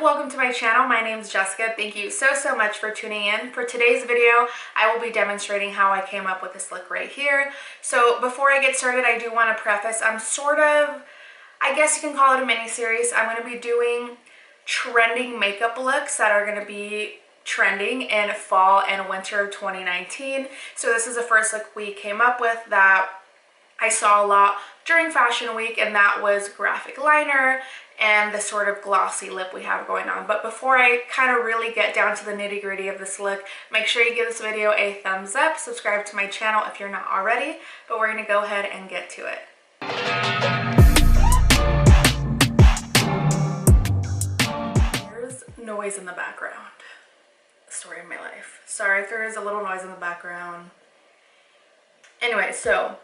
welcome to my channel. My name is Jessica. Thank you so much for tuning in. For today's video, I will be demonstrating how I came up with this look right here. So before I get started, I do want to preface, I'm sort of, I guess you can call it a mini series. I'm going to be doing trending makeup looks that are going to be trending in fall and winter of 2019. So this is the first look we came up with that I saw a lot during Fashion Week, and that was graphic liner and the sort of glossy lip we have going on. But before I kind of really get down to the nitty gritty of this look, make sure you give this video a thumbs up, subscribe to my channel if you're not already, but we're gonna go ahead and get to it. There's noise in the background. Story of my life. Sorry if there is a little noise in the background. Anyway, so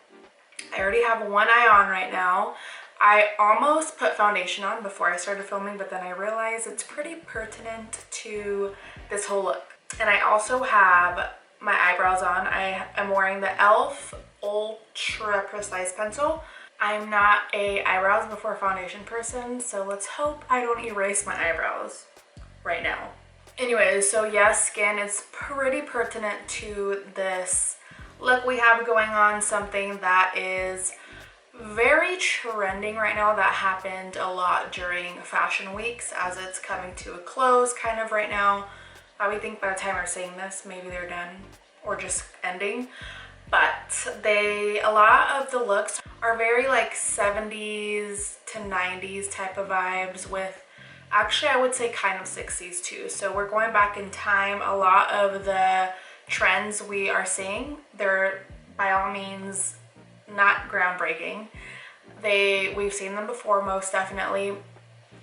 I already have one eye on right now. I almost put foundation on before I started filming, but then I realized it's pretty pertinent to this whole look. And I also have my eyebrows on. I am wearing the e.l.f. Ultra Precise Pencil. I'm not a eyebrows before foundation person, so let's hope I don't erase my eyebrows right now. Anyways, so yes, skin is pretty pertinent to this look we have going on, something that is very trending right now that happened a lot during fashion weeks as it's coming to a close kind of right now. We think by the time we're saying this, maybe they're done or just ending. But a lot of the looks are very like 70s to 90s type of vibes with, actually I would say kind of 60s too. So we're going back in time. A lot of the trends we are seeing, they're by all means not groundbreaking. We've seen them before, most definitely,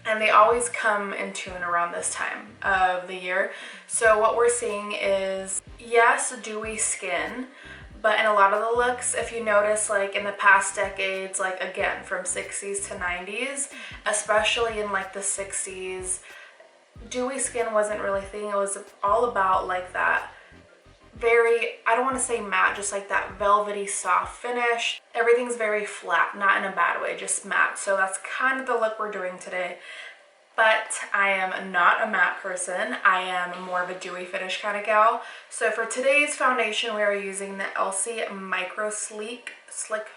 and they always come in tune around this time of the year. So what we're seeing is, yes, dewy skin, but in a lot of the looks, if you notice, like in the past decades, like again from 60s to 90s, especially in like the 60s, dewy skin wasn't really a thing. It was all about like that very, I don't want to say matte, just like that velvety soft finish. Everything's very flat, not in a bad way, just matte. So that's kind of the look we're doing today. But I am not a matte person. I am more of a dewy finish kind of gal. So for today's foundation, we are using the Elsie Micro Slick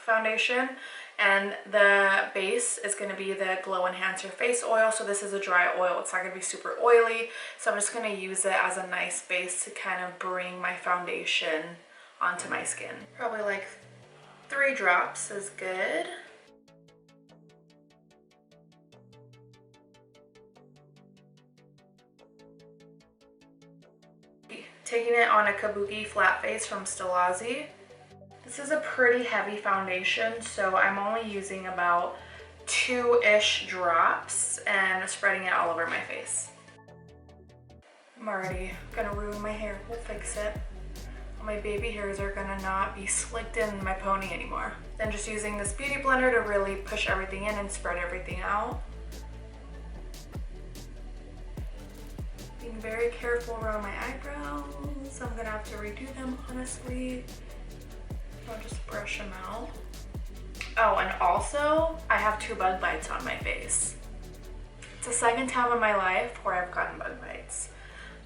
Foundation. And the base is going to be the Glow Enhancer Face Oil. So this is a dry oil. It's not going to be super oily. So I'm just going to use it as a nice base to kind of bring my foundation onto my skin. Probably like 3 drops is good. Taking it on a Kabuki flat face from Stilazzi. This is a pretty heavy foundation, so I'm only using about 2-ish drops and spreading it all over my face. I'm already gonna ruin my hair. We'll fix it. My baby hairs are gonna not be slicked in my pony anymore. Then just using this beauty blender to really push everything in and spread everything out. Being very careful around my eyebrows. I'm gonna have to redo them, honestly. I'll just brush them out. Oh, and also, I have 2 bug bites on my face. It's the second time in my life where I've gotten bug bites.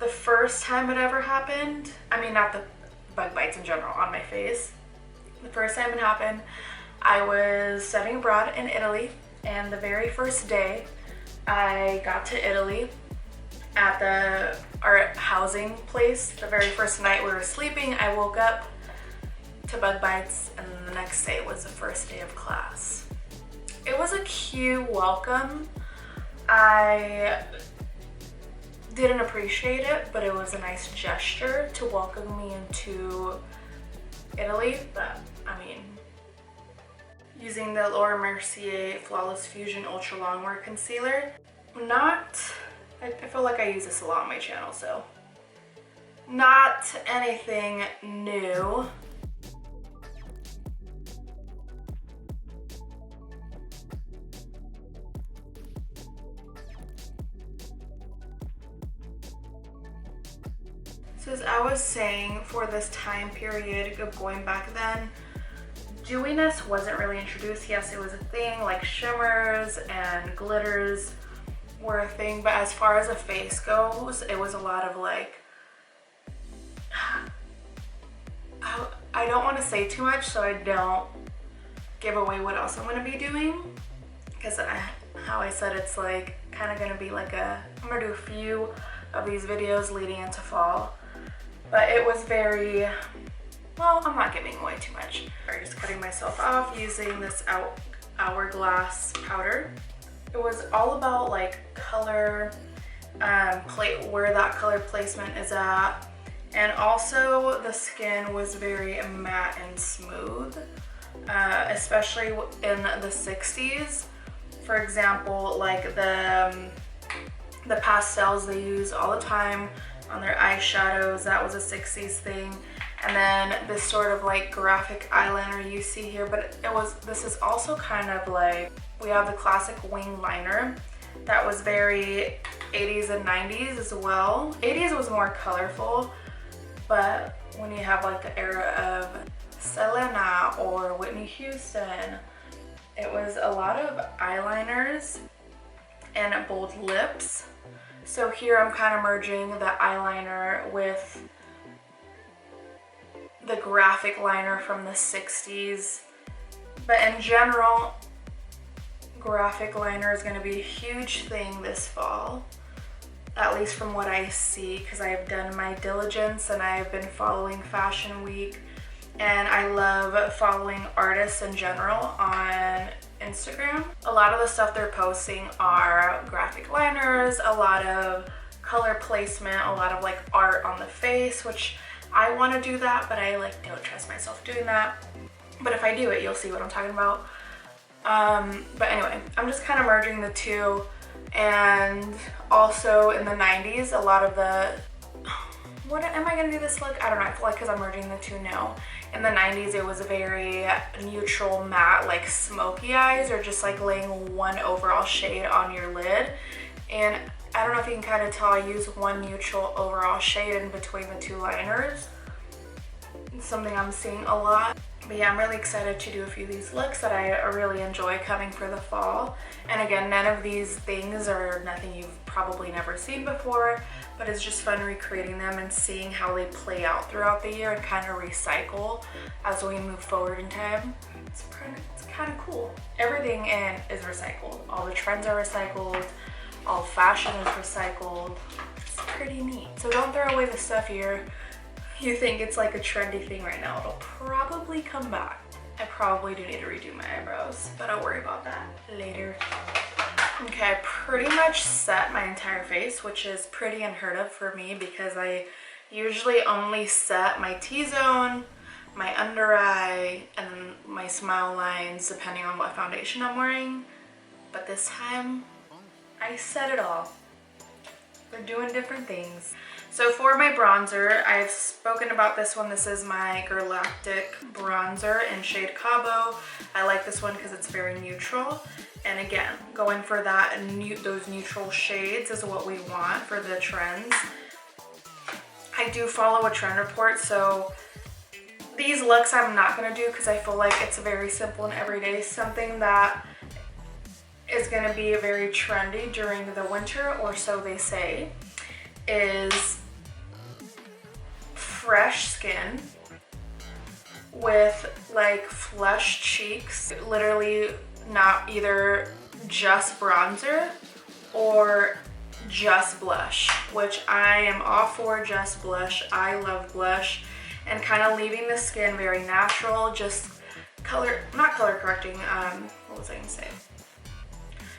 The first time it ever happened, I mean not the bug bites in general on my face. The first time it happened, I was studying abroad in Italy, and the very first day I got to Italy at our housing place, the very first night we were sleeping, I woke up to bug bites, and the next day was the first day of class. It was a cute welcome. I didn't appreciate it, but it was a nice gesture to welcome me into Italy. But I mean, using the Laura Mercier Flawless Fusion Ultra Longwear Concealer, I feel like I use this a lot on my channel, so not anything new. So as I was saying, for this time period of going back then, dewiness wasn't really introduced. Yes, it was a thing, like shimmers and glitters were a thing, but as far as a face goes, it was a lot of like, I don't want to say too much so I don't give away what else I'm going to be doing, because how I said, it's like kind of going to be like I'm going to do a few of these videos leading into fall, but it was very, well, I'm not giving away too much. I'm just cutting myself off using this Hourglass powder. It was all about like color, where that color placement is at, and also the skin was very matte and smooth, especially in the 60s. For example, like the pastels they use all the time on their eyeshadows, that was a 60s thing. And then this sort of like graphic eyeliner you see here, but this is also kind of like, we have the classic wing liner that was very 80s and 90s as well. 80s was more colorful, but when you have like the era of Selena or Whitney Houston, it was a lot of eyeliners and bold lips. So here I'm kind of merging the eyeliner with the graphic liner from the 60s. But in general, graphic liner is going to be a huge thing this fall, at least from what I see, because I have done my diligence and I have been following Fashion Week, and I love following artists in general on Instagram. A lot of the stuff they're posting are graphic liners, a lot of color placement, a lot of like art on the face, which I want to do that, but I like don't trust myself doing that. But if I do it, you'll see what I'm talking about. But anyway, I'm just kind of merging the two. And also in the 90s, a lot of the, what am I gonna do this look? I don't know, I feel like because I'm merging the two now. In the 90s, it was a very neutral matte, like smoky eyes, or just like laying one overall shade on your lid. And I don't know if you can kind of tell, I use one neutral overall shade in between the two liners. It's something I'm seeing a lot. But yeah, I'm really excited to do a few of these looks that I really enjoy coming for the fall. And again, none of these things are nothing you've probably never seen before, but it's just fun recreating them and seeing how they play out throughout the year and kind of recycle as we move forward in time. It's kind of cool. Everything is recycled. All the trends are recycled. All fashion is recycled. It's pretty neat. So don't throw away the stuff you think it's like a trendy thing right now. It'll probably come back. I probably do need to redo my eyebrows, but I'll worry about that later. Okay, I pretty much set my entire face, which is pretty unheard of for me because I usually only set my T-zone, my under eye, and my smile lines depending on what foundation I'm wearing. But this time, I set it all. We're doing different things. So for my bronzer, I've spoken about this one. This is my Galactic bronzer in shade Cabo. I like this one because it's very neutral. And again, going for those neutral shades is what we want for the trends. I do follow a trend report, so these looks I'm not going to do because I feel like it's very simple and everyday. Something that is going to be very trendy during the winter, or so they say, is fresh skin with like flushed cheeks. Literally not either just bronzer or just blush, which I am all for just blush. I love blush, and kind of leaving the skin very natural, just not color correcting, what was I gonna say?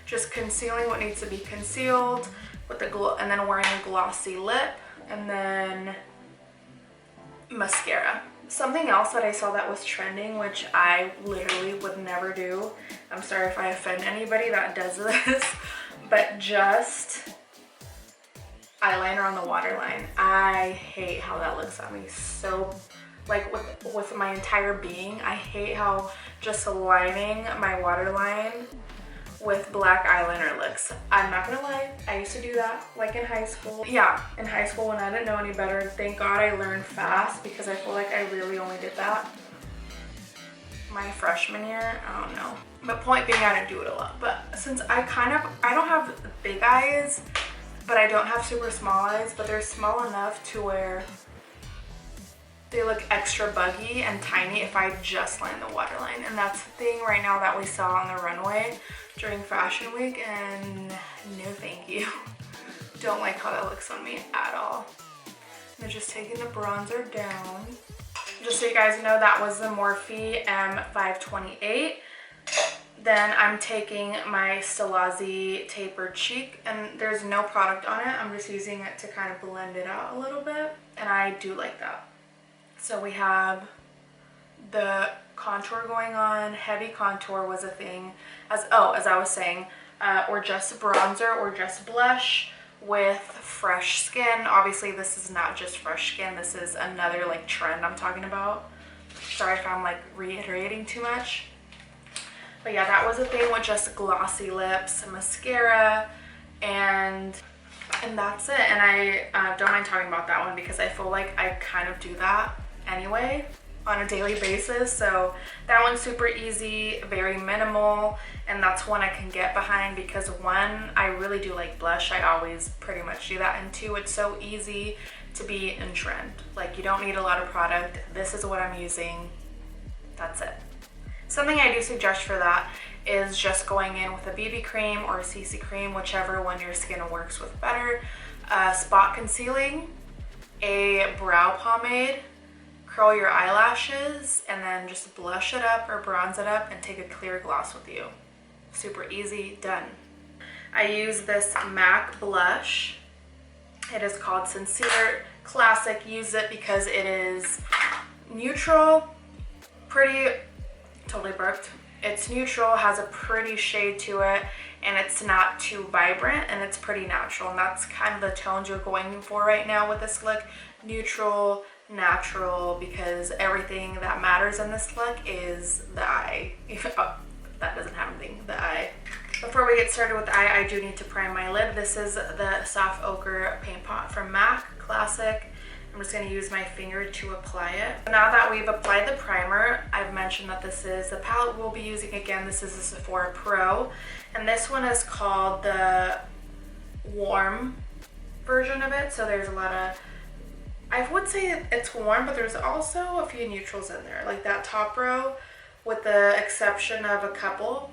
Just concealing what needs to be concealed with the glow, and then wearing a glossy lip, and then mascara. Something else that I saw that was trending, which I literally would never do. I'm sorry if I offend anybody that does this, but just eyeliner on the waterline. I hate how that looks on me. So, like with my entire being, I hate how just lining my waterline with black eyeliner looks. I'm not gonna lie, I used to do that like in high school. Yeah, in high school when I didn't know any better. Thank God I learned fast because I feel like I really only did that my freshman year. I don't know. But point being, I didn't do it a lot. But since I don't have big eyes, but I don't have super small eyes, but they're small enough to where they look extra buggy and tiny if I just line the waterline. And that's the thing right now that we saw on the runway during Fashion Week, and no thank you. Don't like how that looks on me at all. I'm just taking the bronzer down. Just so you guys know, that was the Morphe M528. Then I'm taking my Stilazzi Tapered Cheek, and there's no product on it. I'm just using it to kind of blend it out a little bit, and I do like that. So we have the contour going on. Heavy contour was a thing, as I was saying, or just bronzer or just blush with fresh skin. Obviously this is not just fresh skin, this is another like trend I'm talking about. Sorry if I'm like reiterating too much. But yeah, that was a thing with just glossy lips, mascara, and that's it. And I don't mind talking about that one because I feel like I kind of do that anyway on a daily basis. So that one's super easy, very minimal, and that's one I can get behind because one, I really do like blush. I always pretty much do that, and two, it's so easy to be in trend. Like, you don't need a lot of product. This is what I'm using. That's it. Something I do suggest for that is just going in with a BB cream or a CC cream, whichever one your skin works with better. Spot concealing, a brow pomade, curl your eyelashes, and then just blush it up or bronze it up and take a clear gloss with you. Super easy, done. I use this MAC blush. It is called Sincere Classic. Use it because it is neutral, pretty, totally burped. It's neutral, has a pretty shade to it, and it's not too vibrant, and it's pretty natural. And that's kind of the tones you're going for right now with this look. Neutral, natural, because everything that matters in this look is the eye. Oh, that doesn't have anything, the eye. Before we get started with the eye, I do need to prime my lid. This is the Soft Ochre Paint Pot from MAC, classic. I'm just going to use my finger to apply it. Now that we've applied the primer, I've mentioned that this is the palette we'll be using again. This is the Sephora Pro, and this one is called the warm version of it. So there's a lot of, I would say it's warm, but there's also a few neutrals in there. Like that top row, with the exception of a couple,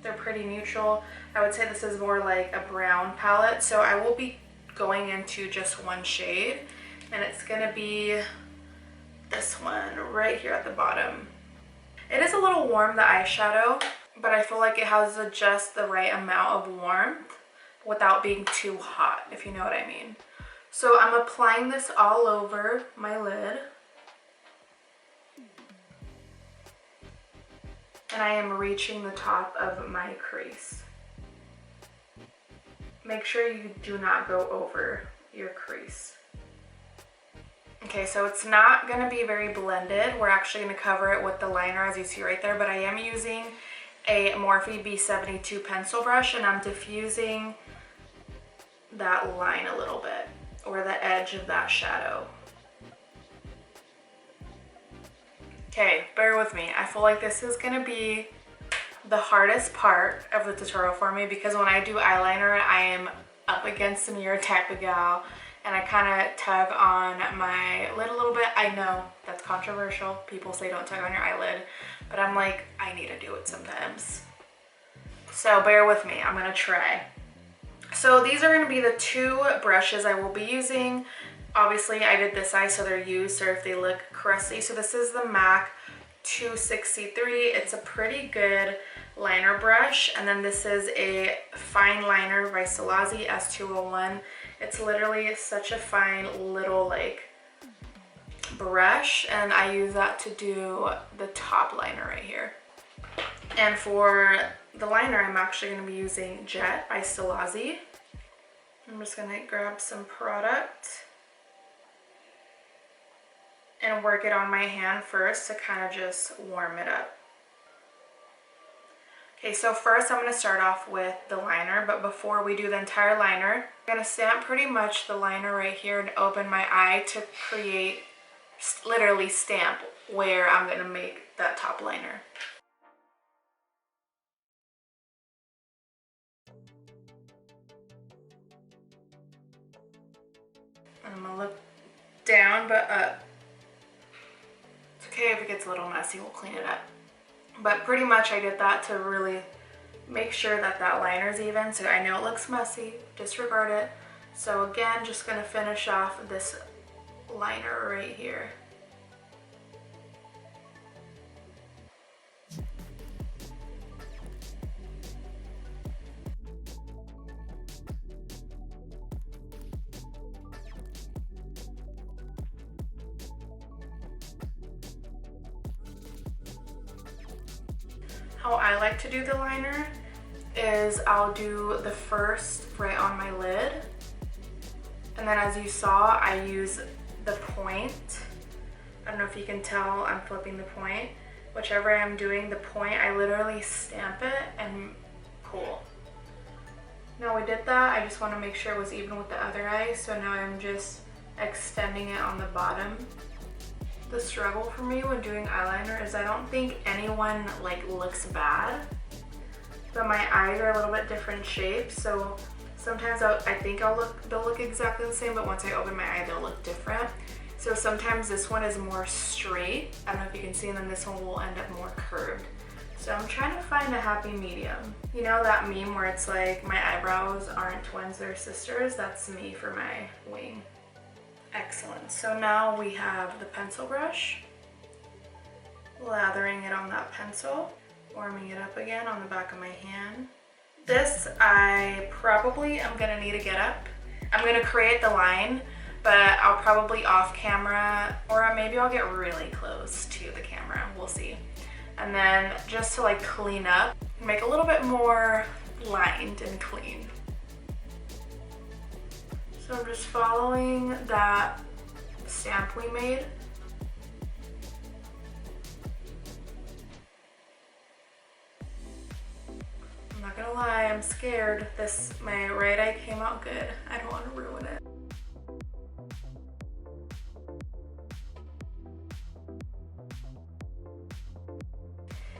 they're pretty neutral. I would say this is more like a brown palette. So I will be going into just one shade, and it's gonna be this one right here at the bottom. It is a little warm, the eyeshadow, but I feel like it has just the right amount of warmth without being too hot, if you know what I mean. So I'm applying this all over my lid. And I am reaching the top of my crease. Make sure you do not go over your crease. Okay, so it's not gonna be very blended. We're actually gonna cover it with the liner, as you see right there, but I am using a Morphe B72 pencil brush, and I'm diffusing that line a little bit, or the edge of that shadow. Okay, bear with me. I feel like this is gonna be the hardest part of the tutorial for me, because when I do eyeliner, I am up against the mirror type of gal, and I kind of tug on my lid a little bit. I know that's controversial. People say don't tug on your eyelid, but I'm like, I need to do it sometimes. So bear with me, I'm gonna try. So these are gonna be the two brushes I will be using. Obviously I did this eye so they're used, or if they look crusty. So this is the MAC 263. It's a pretty good liner brush. And then this is a fine liner by Stilazzi S201. It's literally such a fine little like brush, and I use that to do the top liner right here. And for the liner, I'm actually going to be using Jet by Stilazzi. I'm just going to grab some product and work it on my hand first to kind of just warm it up. Okay, so first I'm going to start off with the liner, but before we do the entire liner, I'm going to stamp pretty much the liner right here and open my eye to create, literally stamp where I'm gonna make that top liner. I'm gonna look down but up. It's okay if it gets a little messy, we'll clean it up. But pretty much I did that to really make sure that that liner's even. So I know it looks messy, disregard it. So again, just gonna finish off this liner right here. How I like to do the liner is I'll do the first right on my lid, and then as you saw, I use the point. I don't know if you can tell, I'm flipping the point. Whichever I'm doing the point, I literally stamp it and pull. Now we did that, I just want to make sure it was even with the other eye, so now I'm just extending it on the bottom. The struggle for me when doing eyeliner is I don't think anyone like looks bad, but my eyes are a little bit different shapes, so sometimes I think they'll look exactly the same, but once I open my eye they'll look different. So sometimes this one is more straight, I don't know if you can see, and then this one will end up more curved. So I'm trying to find a happy medium. You know that meme where it's like my eyebrows aren't twins, they're sisters? That's me for my wing. Excellent. So now we have the pencil brush, lathering it on that pencil, warming it up again on the back of my hand. This I probably am gonna need to get up. I'm gonna create the line, but I'll probably off camera, or maybe I'll get really close to the camera, we'll see. And then just to like clean up, make a little bit more lined and clean. So I'm just following that stamp we made. I'm not gonna lie, I'm scared. My right eye came out good. I don't want to ruin it.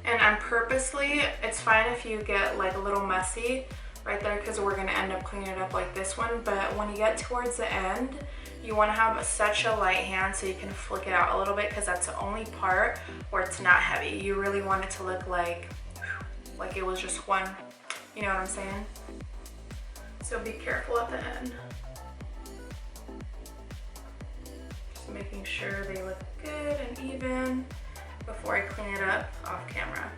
And I'm purposely, it's fine if you get like a little messy right there because we're gonna end up cleaning it up like this one, but when you get towards the end, you wanna have such a light hand so you can flick it out a little bit, because that's the only part where it's not heavy. You really want it to look like it was just one, you know what I'm saying? So be careful at the end. Just making sure they look good and even before I clean it up off camera.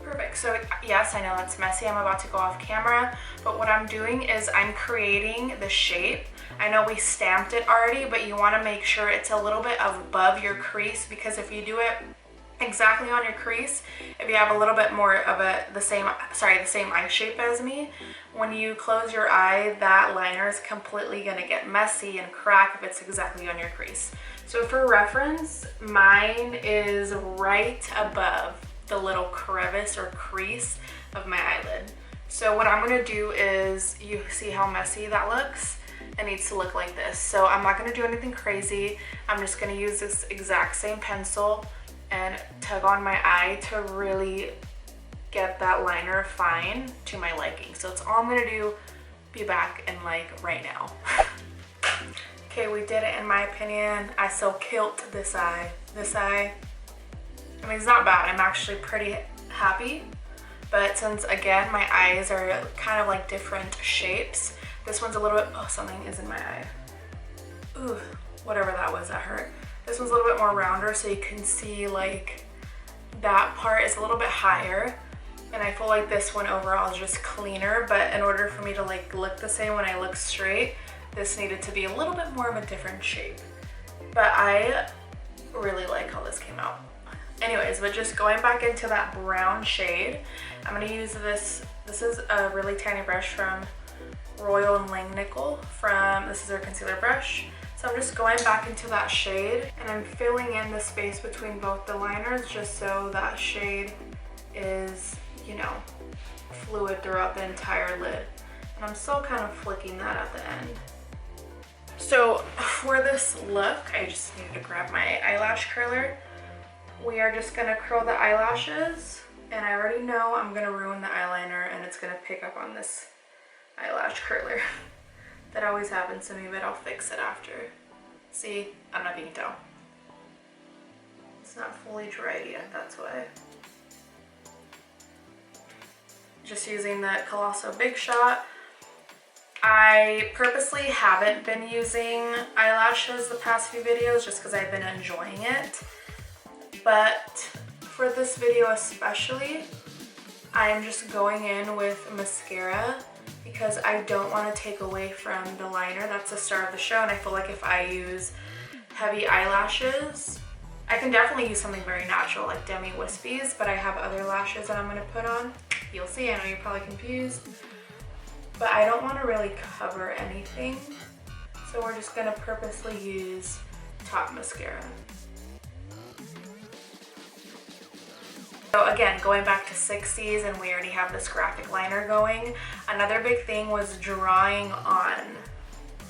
Perfect. So yes, I know that's messy. I'm about to go off camera, but what I'm doing is I'm creating the shape. I know we stamped it already, but you want to make sure it's a little bit above your crease, because if you do it exactly on your crease, if you have a little bit more of the same eye shape as me, when you close your eye, that liner is completely going to get messy and crack if it's exactly on your crease. So for reference, mine is right above the little crevice or crease of my eyelid. So what I'm gonna do is, you see how messy that looks? It needs to look like this. So I'm not gonna do anything crazy. I'm just gonna use this exact same pencil and tug on my eye to really get that liner fine to my liking. So it's all I'm gonna do. Be back in like right now. Okay, we did it in my opinion. I so killed this eye. This eye, I mean, it's not bad. I'm actually pretty happy. But since, again, my eyes are kind of like different shapes, this one's a little bit, oh, something is in my eye. Ooh, whatever that was, that hurt. This one's a little bit more rounder, so you can see like that part is a little bit higher. And I feel like this one overall is just cleaner, but in order for me to like look the same when I look straight, this needed to be a little bit more of a different shape. But I really like how this came out. Anyways, but just going back into that brown shade, I'm gonna use this. This is a really tiny brush from Royal and Langnickel. This is their concealer brush. So I'm just going back into that shade, and I'm filling in the space between both the liners just so that shade is, you know, fluid throughout the entire lid. And I'm still kind of flicking that at the end. So for this look, I just need to grab my eyelash curler. We are just gonna curl the eyelashes, and I already know I'm gonna ruin the eyeliner and it's gonna pick up on this eyelash curler. That always happens to me, but I'll fix it after. See, I'm not being tell. It's not fully dried yet, that's why. Just using the Colosso Big Shot. I purposely haven't been using eyelashes the past few videos just because I've been enjoying it. But for this video especially, I am just going in with mascara because I don't want to take away from the liner. That's the star of the show, and I feel like if I use heavy eyelashes, I can definitely use something very natural like Demi Wispies, but I have other lashes that I'm going to put on. You'll see, I know you're probably confused, but I don't want to really cover anything, so we're just going to purposely use top mascara. So again, going back to 60s, and we already have this graphic liner going, another big thing was drawing on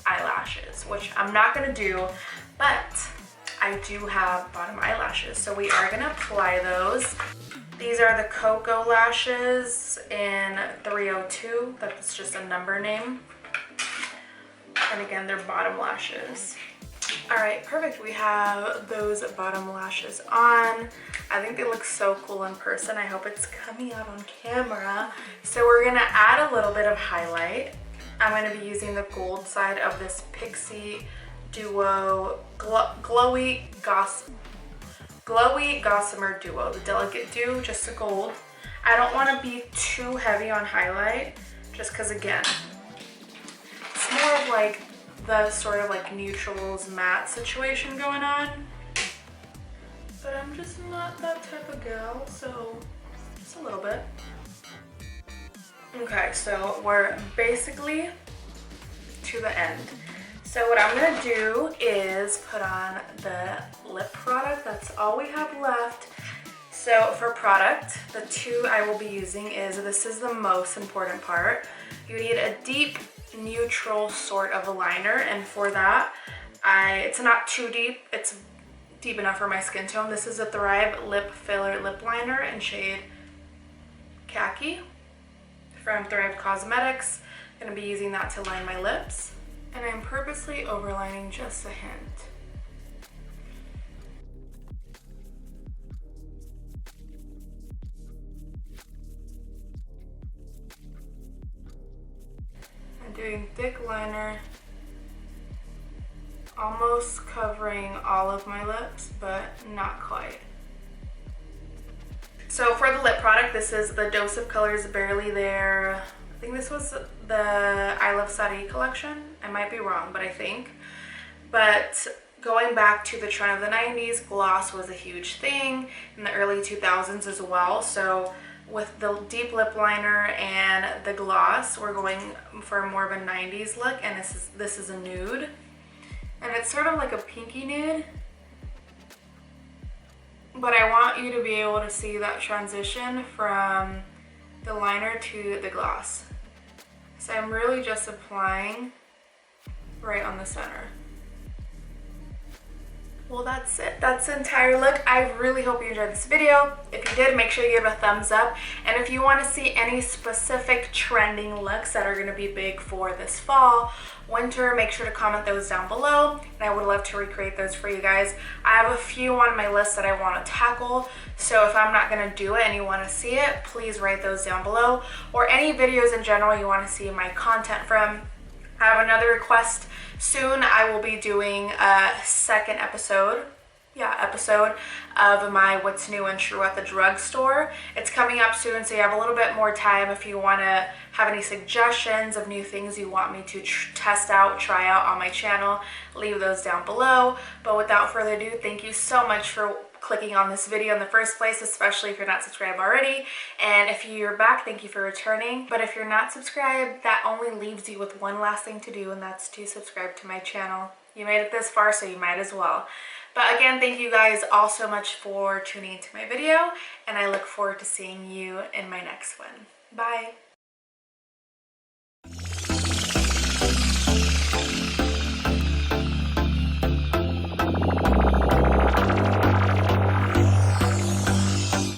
eyelashes, which I'm not going to do, but I do have bottom eyelashes, so we are going to apply those. These are the Cocoa lashes in 302. That's just a number name. And again, they're bottom lashes. All right, perfect. We have those bottom lashes on. I think they look so cool in person. I hope it's coming out on camera. So we're gonna add a little bit of highlight. I'm gonna be using the gold side of this Pixie Duo Glowy Gossamer Duo, the Delicate Dew, just a gold. I don't want to be too heavy on highlight, just because again, it's more of like the sort of like neutrals matte situation going on. But I'm just not that type of girl, so just a little bit. Okay, so we're basically to the end. So what I'm gonna do is put on the lip product. That's all we have left. So for product, the two I will be using is, this is the most important part. You need a deep neutral sort of a liner, and for that, it's not too deep. It's deep enough for my skin tone. This is a Thrive Lip Filler Lip Liner in shade Khaki from Thrive Cosmetics. I'm gonna be using that to line my lips. And I'm purposely overlining just a hint. I'm doing thick liner, almost covering all of my lips, but not quite. So for the lip product, this is the Dose of Colors Barely There. I think this was the I Love Sari collection. I might be wrong, but I think. But going back to the trend of the 90s, gloss was a huge thing in the early 2000s as well. So with the deep lip liner and the gloss, we're going for more of a 90s look, and this is a nude. And it's sort of like a pinky nude. But I want you to be able to see that transition from the liner to the gloss. So I'm really just applying right on the center. Well, that's it. That's the entire look. I really hope you enjoyed this video. If you did, make sure you give it a thumbs up. And if you want to see any specific trending looks that are going to be big for this fall, winter, make sure to comment those down below. And I would love to recreate those for you guys. I have a few on my list that I want to tackle. So if I'm not going to do it and you want to see it, please write those down below. Or any videos in general you want to see my content from. I have another request. Soon I will be doing a second episode of my What's New and True at the Drugstore. It's coming up soon, so you have a little bit more time if you want to have any suggestions of new things you want me to test out, try out on my channel. Leave those down below. But without further ado, thank you so much for clicking on this video in the first place, especially if you're not subscribed already. And if you're back, thank you for returning. But if you're not subscribed, that only leaves you with one last thing to do, and that's to subscribe to my channel. You made it this far, so you might as well. But again, thank you guys all so much for tuning into my video, and I look forward to seeing you in my next one. Bye.